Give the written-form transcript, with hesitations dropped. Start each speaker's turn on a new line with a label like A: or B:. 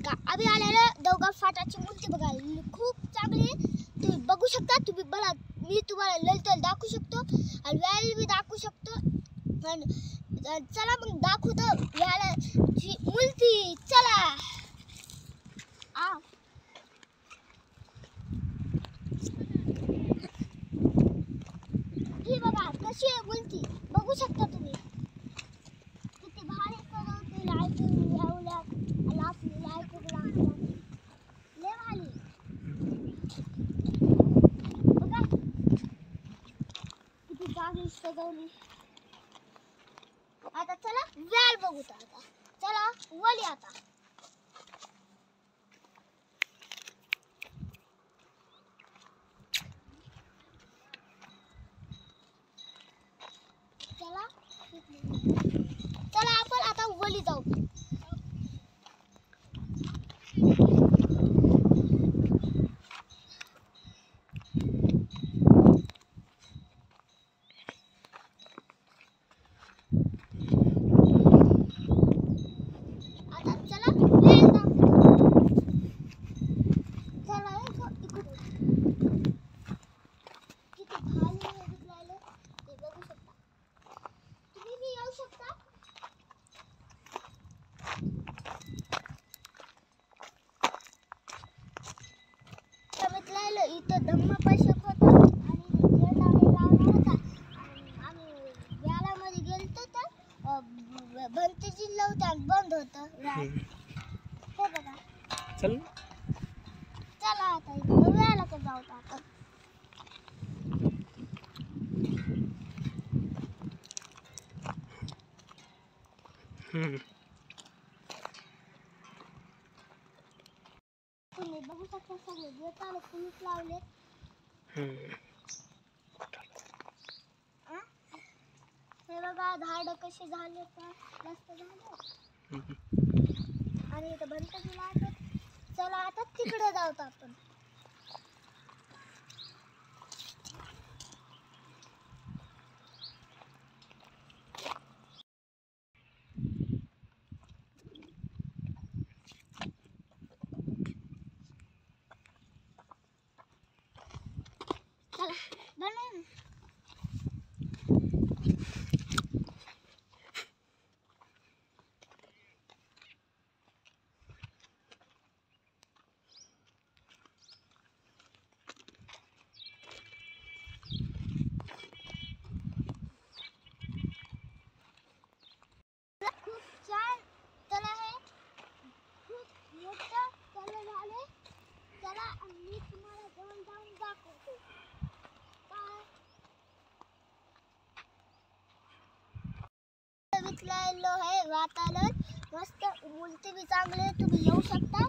A: का आम्ही आलेलो देवगाव फाटाची मूर्ती बघायला खूप चांगली तुम्ही बघू शकता. तुम्ही बघा मी तुम्हाला ललतल दाखवू शकतो आणि व्याल बी दाखवू शकतो. पण चला मग दाखवतो व्यालाची मूर्ती. चला ही बघा कशी आहे मूर्ती बघू शकता तुम्ही. किती भारी सजवते लाईटिंग लावल्या लाईटिंग लावल्या लय भारी बघा किती चांगली सजवली. आता चला व्याल बघू. आता चला वली. आता चला चला आपण आता वली जाऊ. आता चला वेळ दाखवू. चला इकडून किती भारी दिसलाय ते बघू शकता. तुम्ही बी येऊ शकता. मित्रांनो इथं धम्म पैशक होता आणि गेट आम्ही लावला होता. आम्ही व्यालामध्ये गेलतो तर भंतेजी लावता बंद होतं. हे बघा चला आता इकडे व्याला जाऊ आपण. तुम्ही बघू शकता सगळे गेटाला कुलूप लावले. हे बघा झाड कशी झाले तर मस्त झाले आणि इथं भंतेजी लावतात. चला आता तिकडे जाऊत आपण. चला बनव. खूप छान तल आहे. खूप मोठं तल झाले. चला मी तुम्हाला जवळ जाऊन दाखवतो. विकलायलो आहे वातावरण मस्त मूर्ती बी चांगले तुम्ही येऊ शकता.